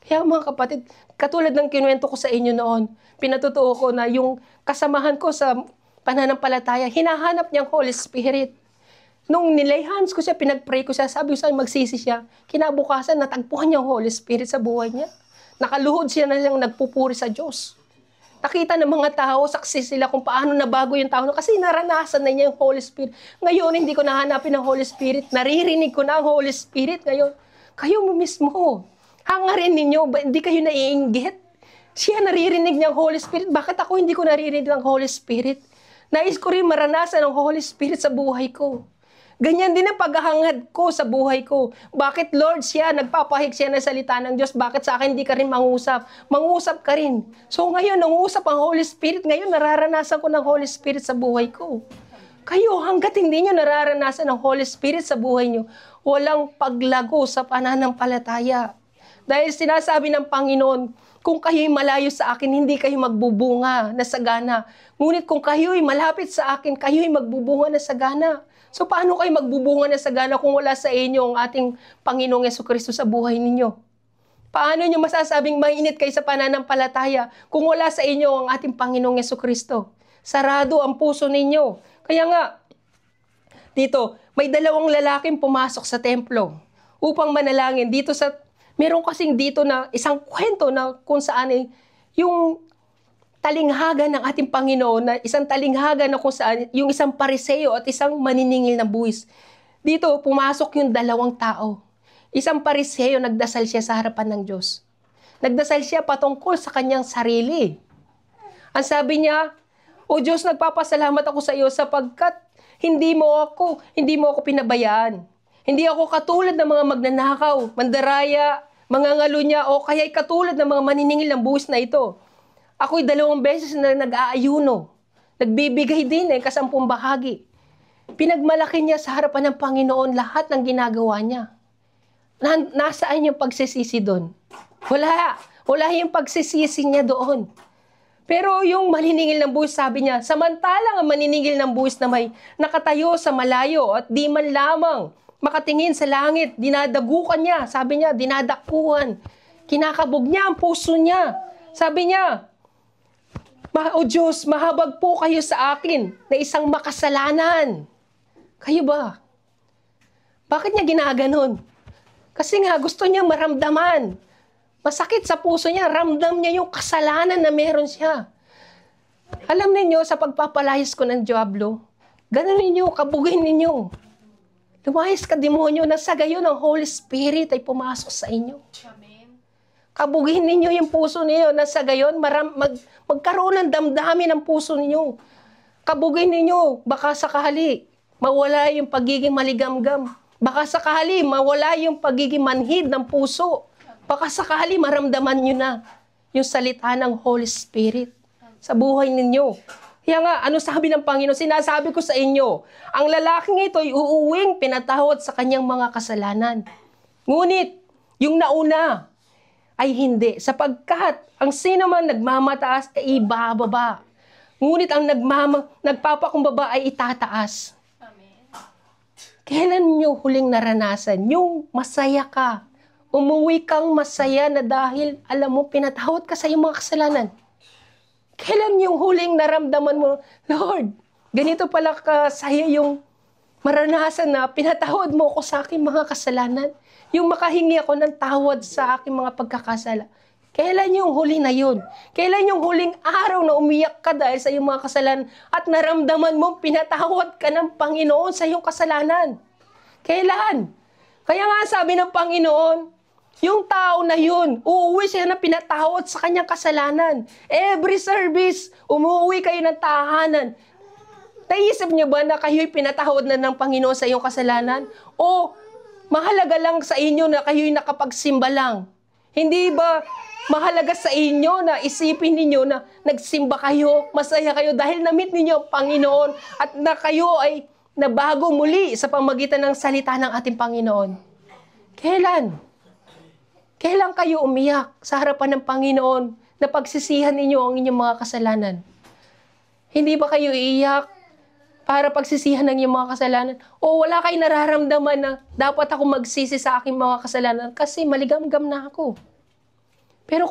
Kaya mga kapatid, katulad ng kinuwento ko sa inyo noon, pinatutuo ko na yung kasamahan ko sa pananampalataya, hinahanap niya ang Holy Spirit. Nung nilayhans ko siya, pinag-pray ko siya, sabi ko sa magsisi siya, kinabukasan, natagpuan niya ang Holy Spirit sa buhay niya. Nakaluhod siya na siyang nagpupuri sa Diyos. Nakita ng mga tao, saksi sila kung paano nabago yung tao kasi naranasan na niya yung Holy Spirit. Ngayon, hindi ko nahanapin ang Holy Spirit. Naririnig ko na ang Holy Spirit ngayon. Kayo mismo, hangarin ninyo, hindi kayo naiinggit? Siya naririnig niya ang Holy Spirit. Bakit ako hindi ko naririnig ang Holy Spirit? Nais ko rin maranasan ang Holy Spirit sa buhay ko. Ganyan din ang paghahangad ko sa buhay ko. Bakit Lord siya, nagpapahig siya ng salita ng Diyos, bakit sa akin hindi ka rin mangusap? Mangusap ka rin. So ngayon, nangusap ang Holy Spirit. Ngayon, nararanasan ko ng Holy Spirit sa buhay ko. Kayo, hanggat hindi nyo nararanasan ang Holy Spirit sa buhay nyo, walang paglago sa pananampalataya. Dahil sinasabi ng Panginoon, kung kayo'y malayo sa akin, hindi kayo magbubunga na sagana. Ngunit kung kayo'y malapit sa akin, kayo'y magbubunga na sagana. So paano kayo magbubunga na sagana kung wala sa inyo ang ating Panginoong Jesucristo sa buhay ninyo? Paano nyo masasabing mainit kayo sa pananampalataya kung wala sa inyo ang ating Panginoong Jesucristo? Sarado ang puso ninyo. Kaya nga, dito, may dalawang lalaking pumasok sa templo upang manalangin. Meron kasing dito na isang kwento na kung saan yung talinghaga ng ating Panginoon, na isang talinghaga na kung saan yung isang pariseo at isang maniningil na buwis. Dito, pumasok yung dalawang tao. Isang pariseo, nagdasal siya sa harapan ng Diyos. Nagdasal siya patungkol sa kanyang sarili. Ang sabi niya, O Diyos, nagpapasalamat ako sa iyo sapagkat hindi mo ako pinabayaan. Hindi ako katulad ng mga magnanakaw, mandaraya, mga ngalunya, o kaya'y katulad ng mga maniningil ng buwis na ito. Ako'y 2 beses na nag-aayuno. Nagbibigay din 10 bahagi. Pinagmalaki niya sa harapan ng Panginoon lahat ng ginagawa niya. Nasaan yung pagsisisi doon? Wala. Wala yung pagsisisi niya doon. Pero yung maniningil ng buwis, sabi niya, samantalang ang maniningil ng buwis na may nakatayo sa malayo at di man lamang makatingin sa langit, dinadagukan niya. Sabi niya, dinadakuhan. Kinakabog niya ang puso niya. Sabi niya, O Diyos, mahabag po kayo sa akin na isang makasalanan. Kayo ba? Bakit niya ginaganon? Kasi nga gusto niya maramdaman. Masakit sa puso niya, ramdam niya yung kasalanan na meron siya. Alam ninyo, sa pagpapalayas ko ng Diablo, ganun ninyo, kabugin ninyo. Lumayas ka, demonyo, na sa gayon ang Holy Spirit ay pumasok sa inyo. Amen. Kabugin ninyo yung puso ninyo, na sa gayon magkaroon ng damdamin ng puso ninyo. Kabugin ninyo, baka sakali, mawala yung pagiging maligamgam. Baka sakali, mawala yung pagiging manhid ng puso. Baka sakali, maramdaman nyo na yung salita ng Holy Spirit sa buhay ninyo. Kaya nga, ano sabi ng Panginoon? Sinasabi ko sa inyo, ang lalaking ito ay uuwing pinatawad sa kanyang mga kasalanan. Ngunit, yung nauna ay hindi, sapagkat ang sino man nagmamataas ay ibababa. Ngunit ang nagpapakumbaba ay itataas. Amen. Kailan nyo huling naranasan yung masaya ka? Umuwi kang masaya na dahil alam mo, pinatawad ka sa iyong mga kasalanan. Kailan yung huling naramdaman mo, Lord, ganito pala kasaya yung maranasan na pinatawad mo ako sa aking mga kasalanan. Yung makahingi ako ng tawad sa aking mga pagkakasala. Kailan yung huli na yun? Kailan yung huling araw na umiyak ka dahil sa iyong mga kasalanan at naramdaman mo, pinatawad ka ng Panginoon sa iyong kasalanan? Kailan? Kaya nga sabi ng Panginoon, yung tao na yun, uuwi siya na pinatawad sa kanyang kasalanan. Every service, umuwi kayo ng tahanan. Naisip niyo ba na kayo'y pinatawad na ng Panginoon sa iyong kasalanan? O mahalaga lang sa inyo na kayo'y nakapagsimba lang? Hindi ba mahalaga sa inyo na isipin ninyo na nagsimba kayo, masaya kayo dahil na-meet ninyo ang Panginoon at na kayo ay nabago muli sa pamagitan ng salita ng ating Panginoon? Kailan? Kailan kayo umiyak sa harapan ng Panginoon na pagsisihan ninyo ang inyong mga kasalanan? Hindi ba kayo iiyak para pagsisihan ng inyong mga kasalanan? O wala kayong nararamdaman na dapat ako magsisi sa aking mga kasalanan kasi maligamgam na ako? Pero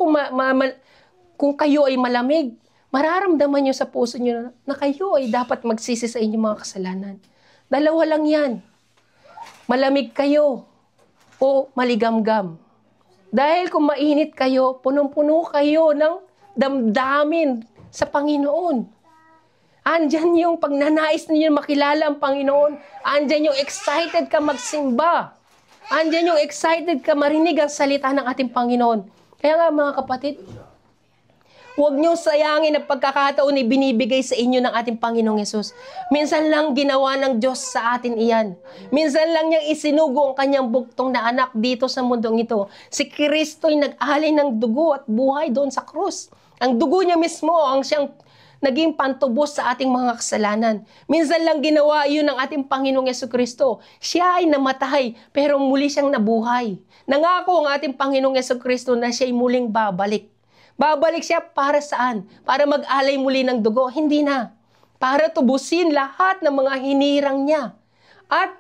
kung kayo ay malamig, mararamdaman nyo sa puso nyo na kayo ay dapat magsisi sa inyong mga kasalanan. Dalawa lang yan. Malamig kayo o maligamgam. Dahil kung mainit kayo, punong-puno kayo ng damdamin sa Panginoon. Andyan yung pagnanais ninyo makilala ang Panginoon. Andyan yung excited ka magsimba. Andyan yung excited ka marinig ang salita ng ating Panginoon. Kaya nga mga kapatid, huwag niyong sayangin ang pagkakataon na binibigay sa inyo ng ating Panginoong Yesus. Minsan lang ginawa ng Diyos sa atin iyan. Minsan lang niyang isinugo ang kanyang buktong na anak dito sa mundong ito. Si Kristo'y nag-alay ng dugo at buhay doon sa krus. Ang dugo niya mismo ang siyang naging pantubos sa ating mga kasalanan. Minsan lang ginawa iyon ng ating Panginoong Jesucristo. Siya ay namatay, pero muli siyang nabuhay. Nangako ang ating Panginoong Jesucristo na siya'y muling babalik. Babalik siya para saan? Para mag-alay muli ng dugo? Hindi na. Para tubusin lahat ng mga hinirang niya. At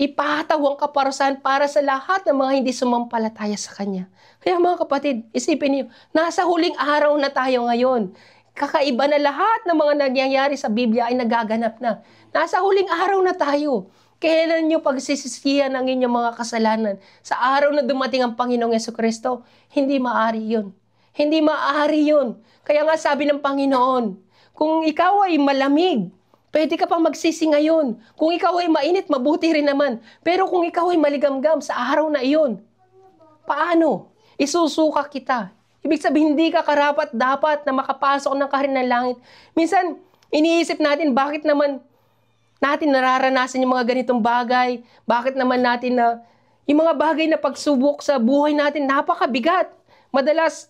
ipahataw ang kaparusahan para sa lahat ng mga hindi sumampalataya sa Kanya. Kaya mga kapatid, isipin niyo, nasa huling araw na tayo ngayon. Kakaiba na lahat ng mga nangyayari sa Biblia ay nagaganap na. Nasa huling araw na tayo. Kailan niyo pagsisisihan ang inyong mga kasalanan? Sa araw na dumating ang Panginoong Jesucristo, hindi maaari yun. Hindi maaari yun. Kaya nga sabi ng Panginoon, kung ikaw ay malamig, pwede ka pang magsisi ngayon. Kung ikaw ay mainit, mabuti rin naman. Pero kung ikaw ay maligamgam sa araw na iyon, paano? Isusuka kita. Ibig sabihin, hindi ka karapat-dapat na makapasok ng kaharian ng langit. Minsan, iniisip natin, bakit naman natin nararanasan yung mga ganitong bagay? Bakit naman natin na yung mga bagay na pagsubok sa buhay natin, napakabigat. Madalas,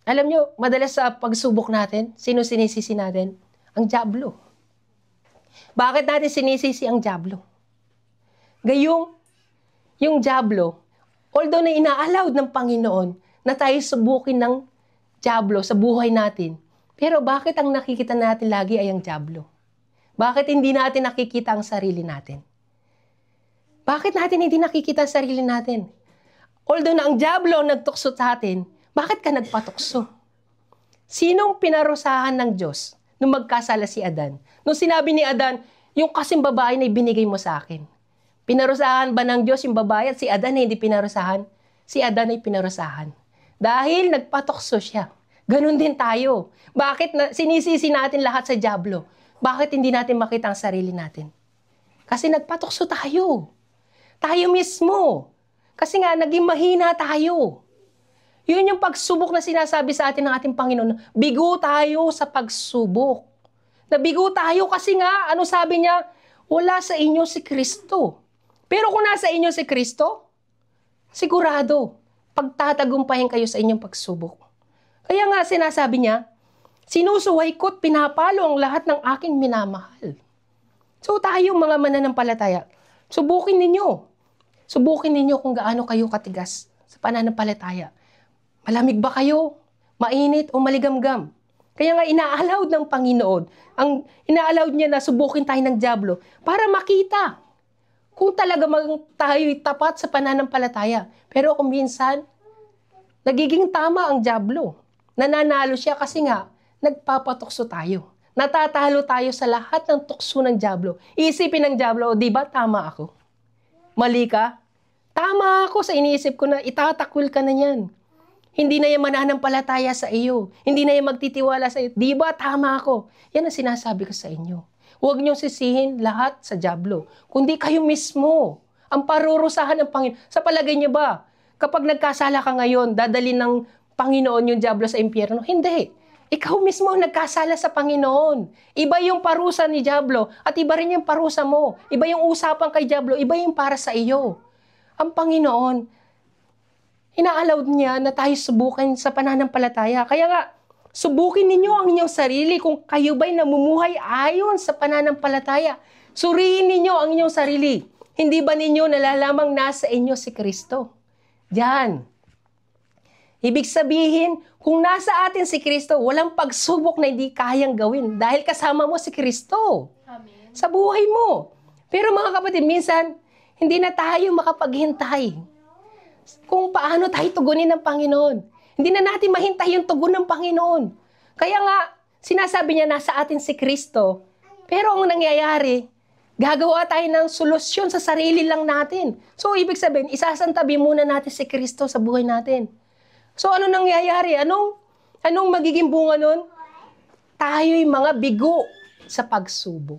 alam nyo, madalas sa pagsubok natin, sino sinisisi natin? Ang dyablo. Bakit natin sinisisi ang dyablo? Gayong, yung dyablo, although na ina-allowed ng Panginoon na tayo subukin ng dyablo sa buhay natin, pero bakit ang nakikita natin lagi ay ang dyablo? Bakit hindi natin nakikita ang sarili natin? Bakit natin hindi nakikita ang sarili natin? Although na ang dyablo nagtukso sa atin, bakit ka nagpatukso? Sinong pinarusahan ng Diyos nung magkasala si Adan? Nung sinabi ni Adan, yung kasing babae na ibinigay mo sa akin. Pinarusahan ba ng Diyos yung babae at si Adan ay hindi pinarusahan? Si Adan ay pinarusahan. Dahil nagpatukso siya. Ganon din tayo. Bakit sinisisi natin lahat sa dyablo? Bakit hindi natin makita ang sarili natin? Kasi nagpatukso tayo. Tayo mismo. Kasi nga, naging mahina tayo. Yun yung pagsubok na sinasabi sa atin ng ating Panginoon. Bigo tayo sa pagsubok. Nabigo tayo kasi nga, ano sabi niya? Wala sa inyo si Kristo. Pero kung nasa inyo si Kristo, sigurado, pagtatagumpayan kayo sa inyong pagsubok. Kaya nga sinasabi niya, sinusuway ko't pinapalo ang lahat ng aking minamahal. So tayo mga mananampalataya, subukin ninyo. Subukin ninyo kung gaano kayo katigas sa pananampalataya. Malamig ba kayo? Mainit o maligamgam? Kaya nga ina-allowed ng Panginoon, ang ina-allowed niya na subukin tayo ng dyablo para makita kung talaga tayo'y tapat sa pananampalataya. Pero kung minsan, nagiging tama ang dyablo. Nananalo siya kasi nga, nagpapatukso tayo. Natatalo tayo sa lahat ng tukso ng dyablo. Isipin ng dyablo, di ba tama ako? Mali ka? Tama ako sa iniisip ko na itatakwil ka na yan. Hindi na yan mananampalataya sa iyo. Hindi na yan magtitiwala sa iyo. Di ba tama ako? Yan ang sinasabi ko sa inyo. Huwag niyong sisihin lahat sa dyablo. Kundi kayo mismo. Ang parurusahan ng Panginoon. Sa palagay niyo ba, kapag nagkasala ka ngayon, dadalhin ng Panginoon yung dyablo sa impyerno? Hindi. Ikaw mismo ang nagkasala sa Panginoon. Iba yung parusa ni dyablo at iba rin yung parusa mo. Iba yung usapan kay dyablo, iba yung para sa iyo. Ang Panginoon, ina-allowed niya na tayo subukin sa pananampalataya. Kaya nga, subukin ninyo ang inyong sarili kung kayo ba'y namumuhay ayon sa pananampalataya. Suriin ninyo ang inyong sarili. Hindi ba ninyo nalalamang nasa inyo si Kristo? Diyan. Ibig sabihin, kung nasa atin si Kristo, walang pagsubok na hindi kayang gawin dahil kasama mo si Kristo. Amen. Sa buhay mo. Pero mga kapatid, minsan, hindi na tayo makapaghintay kung paano tayo tugunin ng Panginoon. Hindi na natin mahintay yung tugon ng Panginoon. Kaya nga, sinasabi niya nasa atin si Kristo. Pero ang nangyayari, gagawa tayo ng solusyon sa sarili lang natin. So, ibig sabihin, isasantabi muna natin si Kristo sa buhay natin. So, ano nangyayari? Anong magiging bunga nun? Tayo'y mga bigo sa pagsubok.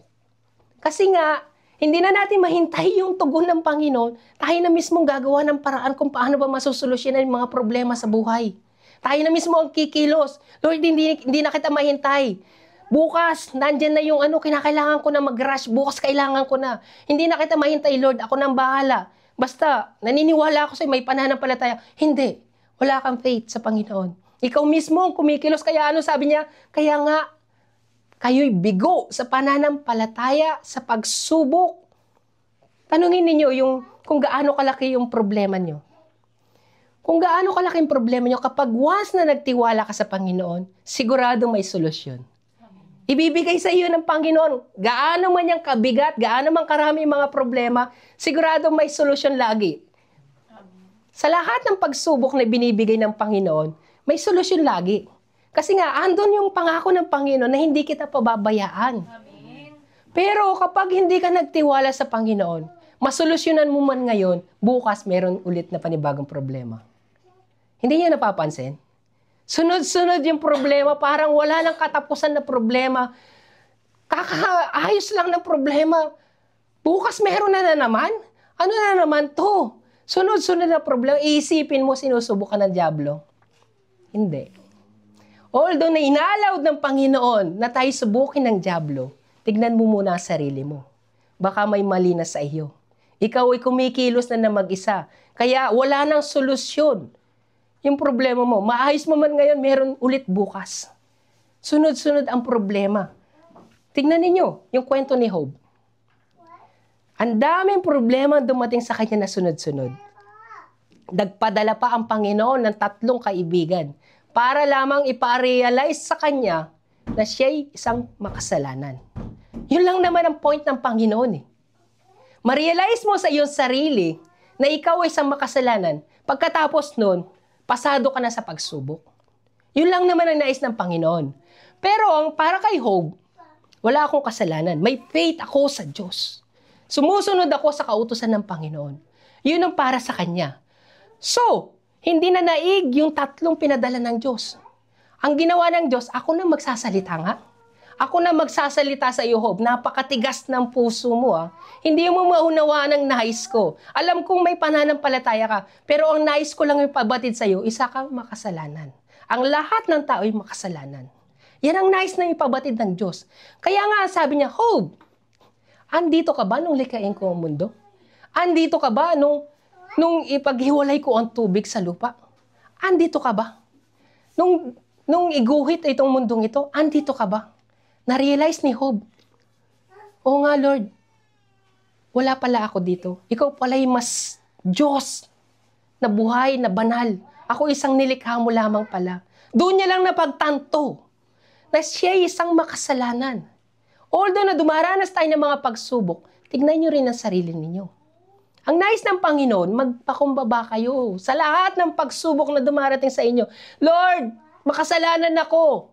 Kasi nga, hindi na natin mahintay yung tugon ng Panginoon. Tayo na mismong gagawa ng paraan kung paano ba masusolusyonan yung mga problema sa buhay. Tayo na mismo ang kikilos. Lord, hindi na kita mahintay. Bukas, nandyan na yung kinakailangan ko na mag-rush. Bukas, kailangan ko na. Hindi na kita mahintay, Lord. Ako nang bahala. Basta, naniniwala ako sa'yo, may pananampalataya. Hindi. Wala kang faith sa Panginoon. Ikaw mismo ang kumikilos. Kaya ano sabi niya? Kaya nga, kayo'y bigo sa pananampalataya, sa pagsubok. Tanungin ninyo kung gaano kalaki yung problema nyo. Kung gaano kalaki yung problema nyo, kapag once na nagtiwala ka sa Panginoon, sigurado may solusyon. Ibibigay sa iyo ng Panginoon, gaano man yung kabigat, gaano man karami yung mga problema, sigurado may solusyon lagi. Sa lahat ng pagsubok na binibigay ng Panginoon, may solusyon lagi. Kasi nga, andun yung pangako ng Panginoon na hindi kita pababayaan. Amen. Pero kapag hindi ka nagtiwala sa Panginoon, masolusyonan mo man ngayon, bukas meron ulit na panibagong problema. Hindi niya napapansin? Sunod-sunod yung problema, parang wala nang katapusan na problema. Kakaayos lang ng problema. Bukas meron na naman? Ano na naman to? Sunod-sunod na problema. Iisipin mo, sinusubukan ng dyablo. Hindi. Although na inaalawd ng Panginoon na tayo subukin ng dyablo, tignan mo muna ang sarili mo. Baka may mali na sa iyo. Ikaw ay kumikilos na mag-isa. Kaya wala nang solusyon. Yung problema mo, maayos mo man ngayon, meron ulit bukas. Sunod-sunod ang problema. Tingnan ninyo yung kwento ni Job. Ang daming problema dumating sa kanya na sunod-sunod. Nagpadala pa ang Panginoon ng 3 kaibigan para lamang ipa-realize sa kanya na siya'y isang makasalanan. Yun lang naman ang point ng Panginoon eh. Ma-realize mo sa iyong sarili na ikaw ay isang makasalanan. Pagkatapos nun, pasado ka na sa pagsubok. Yun lang naman ang nais ng Panginoon. Pero para kay Job, wala akong kasalanan. May faith ako sa Diyos. Sumusunod ako sa kautusan ng Panginoon. Yun ang para sa kanya. So, hindi na naig yung 3 pinadala ng Diyos. Ang ginawa ng Diyos, ako na magsasalita nga. Ako na magsasalita sa iyo, Job. Napakatigas ng puso mo. Hindi mo maunawaan ang nais ko. Alam kong may pananampalataya ka, pero ang nais ko lang yung pabatid sa iyo, isa kang makasalanan. Ang lahat ng tao ay makasalanan. Yan ang nais na ipabatid ng Diyos. Kaya nga, sabi niya, Job, andito ka ba nung likhain ko ang mundo? Andito ka ba nung ipaghiwalay ko ang tubig sa lupa? Andito ka ba? Nung iguhit itong mundong ito, andito ka ba? Na-realize ni Job, oo nga Lord, wala pala ako dito. Ikaw pala'y mas Diyos na buhay, na banal. Ako isang nilikha mo lamang pala. Doon niya lang napagtanto na siya'y isang makasalanan. Although na dumaranas tayo ng mga pagsubok, tignan niyo rin ang sarili ninyo. Ang nais ng Panginoon, magpakumbaba kayo sa lahat ng pagsubok na dumarating sa inyo. Lord, makasalanan ako.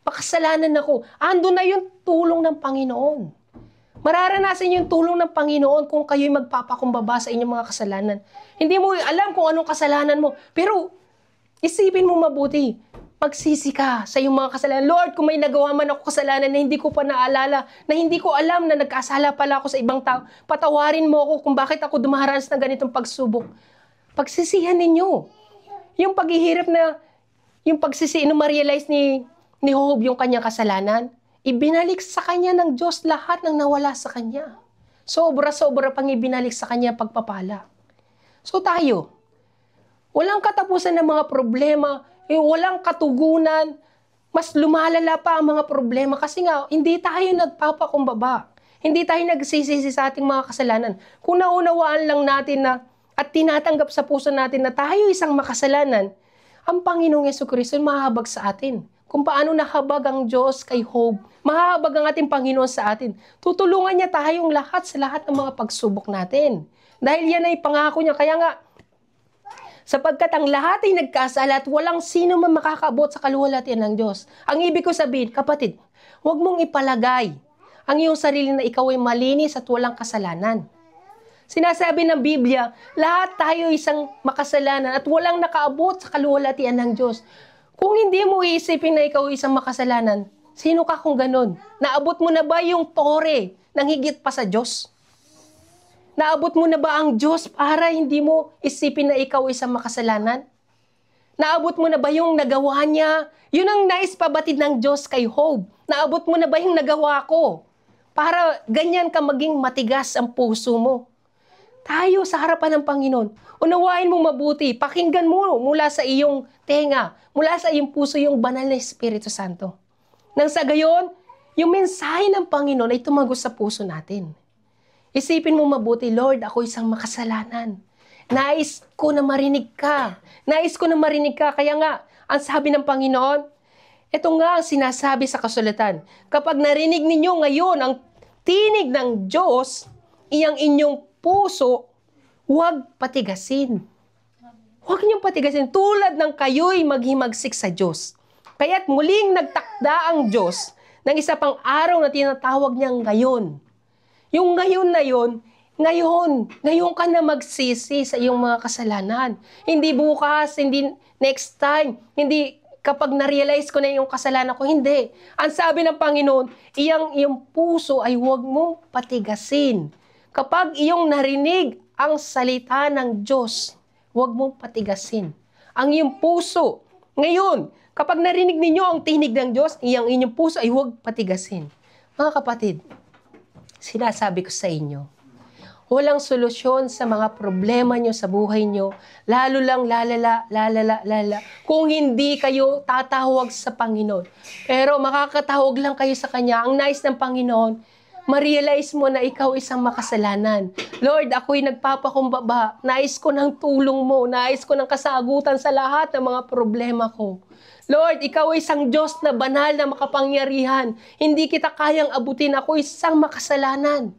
Makasalanan ako. Ando na yung tulong ng Panginoon. Mararanasan yung tulong ng Panginoon kung kayo'y magpapakumbaba sa inyong mga kasalanan. Hindi mo alam kung anong kasalanan mo, pero isipin mo mabuti. Magsisi ka sa iyong mga kasalanan. Lord, kung may nagawa man ako kasalanan na hindi ko pa naalala, na hindi ko alam na nagkasala pala ako sa ibang tao, patawarin mo ako kung bakit ako dumaranas ng ganitong pagsubok. Pagsisihan ninyo. Yung paghihirap na, yung nung ma-realize ni Job yung kanyang kasalanan, ibinalik sa kanya ng Diyos lahat ng nawala sa kanya. Sobra-sobra pang ibinalik sa kanya pagpapala. So tayo, walang katapusan ng mga problema, walang katugunan, mas lumalala pa ang mga problema kasi nga, hindi tayo nagpapakumbaba. Hindi tayo nagsisisi sa ating mga kasalanan. Kung naunawaan lang natin na at tinatanggap sa puso natin na tayo isang makasalanan, ang Panginoong Jesucristo mahahabag sa atin. Kung paano nahabag ang Diyos kay Job, mahahabag ang ating Panginoon sa atin. Tutulungan niya tayong lahat sa lahat ng mga pagsubok natin. Dahil yan ay pangako niya. Kaya nga, sapagkat ang lahat ay nagkasala at walang sino man makakaabot sa kaluwalhatian ng Diyos. Ang ibig ko sabihin, kapatid, huwag mong ipalagay ang iyong sarili na ikaw ay malinis at walang kasalanan. Sinasabi ng Biblia, lahat tayo isang makasalanan at walang nakaabot sa kaluwalhatian ng Diyos. Kung hindi mo iisipin na ikaw isang makasalanan, sino ka kung ganun? Naabot mo na ba yung tore ng higit pa sa Diyos? Naabot mo na ba ang Diyos para hindi mo isipin na ikaw isang makasalanan? Naabot mo na ba yung nagawa niya? Yun ang nais pabatid ng Diyos kay Job. Naabot mo na ba yung nagawa ko? Para ganyan ka maging matigas ang puso mo. Tayo sa harapan ng Panginoon, unawain mo mabuti, pakinggan mo mula sa iyong tenga, mula sa iyong puso yung banal na Espiritu Santo. Nang sa gayon, yung mensahe ng Panginoon ay tumagos sa puso natin. Isipin mo mabuti, Lord, ako isang makasalanan. Nais ko na marinig ka. Nais ko na marinig ka. Kaya nga, ang sabi ng Panginoon, ito nga ang sinasabi sa kasulatan. Kapag narinig ninyo ngayon ang tinig ng Diyos, iyang inyong puso, huwag patigasin. Huwag niyong patigasin. Tulad ng kayo'y maghimagsik sa Diyos. Kaya't muling nagtakda ang Diyos ng isa pang araw na tinatawag niyang ngayon. Yung ngayon na yun, ngayon ka na magsisi sa iyong mga kasalanan. Hindi bukas, hindi next time, hindi kapag na-realize ko na yung kasalanan ko, hindi. Ang sabi ng Panginoon, iyong puso ay huwag mong patigasin. Kapag iyong narinig ang salita ng Diyos, huwag mong patigasin. Ang iyong puso, ngayon, kapag narinig ninyo ang tinig ng Diyos, inyong puso ay huwag patigasin. Mga kapatid, sinasabi ko sa inyo, Walang solusyon sa mga problema nyo sa buhay nyo. Lalo lang lalala. Kung hindi kayo tatawag sa Panginoon. Pero makakatawag lang kayo sa Kanya. Ang nais ng Panginoon, ma-realize mo na ikaw isang makasalanan. Lord, ako'y nagpapakumbaba. Nais ko ng tulong mo. Nais ko ng kasagutan sa lahat ng mga problema ko. Lord, ikaw ay isang Diyos na banal na makapangyarihan. Hindi kita kayang abutin. Ako isang makasalanan.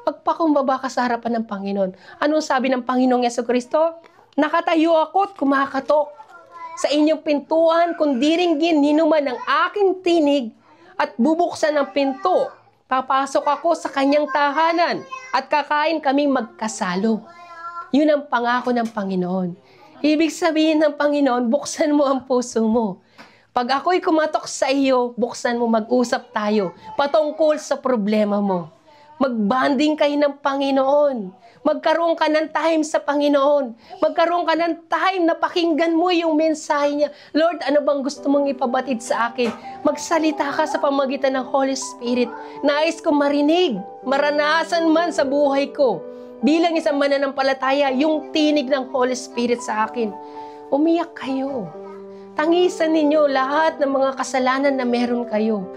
Pagpakumbaba ka sa harapan ng Panginoon. Anong sabi ng Panginoong Yesukristo? Nakatayo ako at kumakatok sa inyong pintuan, kung diringgin ninuman ang aking tinig at bubuksan ang pinto. Papasok ako sa kanyang tahanan at kakain kaming magkasalo. Yun ang pangako ng Panginoon. Ibig sabihin ng Panginoon, buksan mo ang puso mo. Pag ako'y kumatok sa iyo, buksan mo, mag-usap tayo patungkol sa problema mo. Mag-bonding kayo ng Panginoon. Magkaroon ka ng time sa Panginoon. Magkaroon ka ng time na pakinggan mo yung mensahe niya. Lord, ano bang gusto mong ipabatid sa akin? Magsalita ka sa pamagitan ng Holy Spirit. Nais ko marinig, maranasan man sa buhay ko. Bilang isang mananampalataya, yung tinig ng Holy Spirit sa akin. Umiyak kayo. Tangisan ninyo lahat ng mga kasalanan na meron kayo.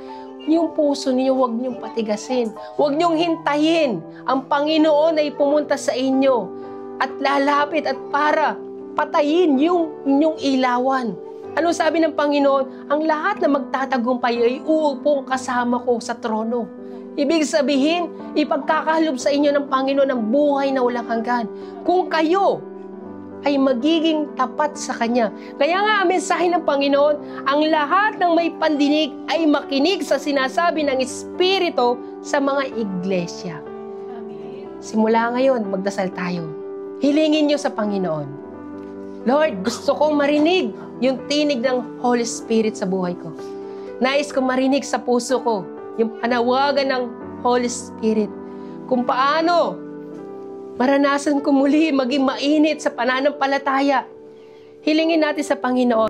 Yung puso niyo, huwag niyong patigasin. Huwag niyong hintayin. Ang Panginoon ay pumunta sa inyo at lalapit at para patayin yung inyong ilawan. Ano sabi ng Panginoon? Ang lahat na magtatagumpay ay uupong kasama ko sa trono. Ibig sabihin, ipagkakahalob sa inyo ng Panginoon ang buhay na walang hanggan. Kung kayo ay magiging tapat sa Kanya. Kaya nga ang mensahe ng Panginoon, ang lahat ng may pandinig ay makinig sa sinasabi ng Espiritu sa mga iglesia. Simula ngayon, magdasal tayo. Hilingin niyo sa Panginoon. Lord, gusto kong marinig yung tinig ng Holy Spirit sa buhay ko. Nais kong marinig sa puso ko yung panawagan ng Holy Spirit. Kung paano maranasan ko muli maging mainit sa pananampalataya. Hilingin natin sa Panginoon.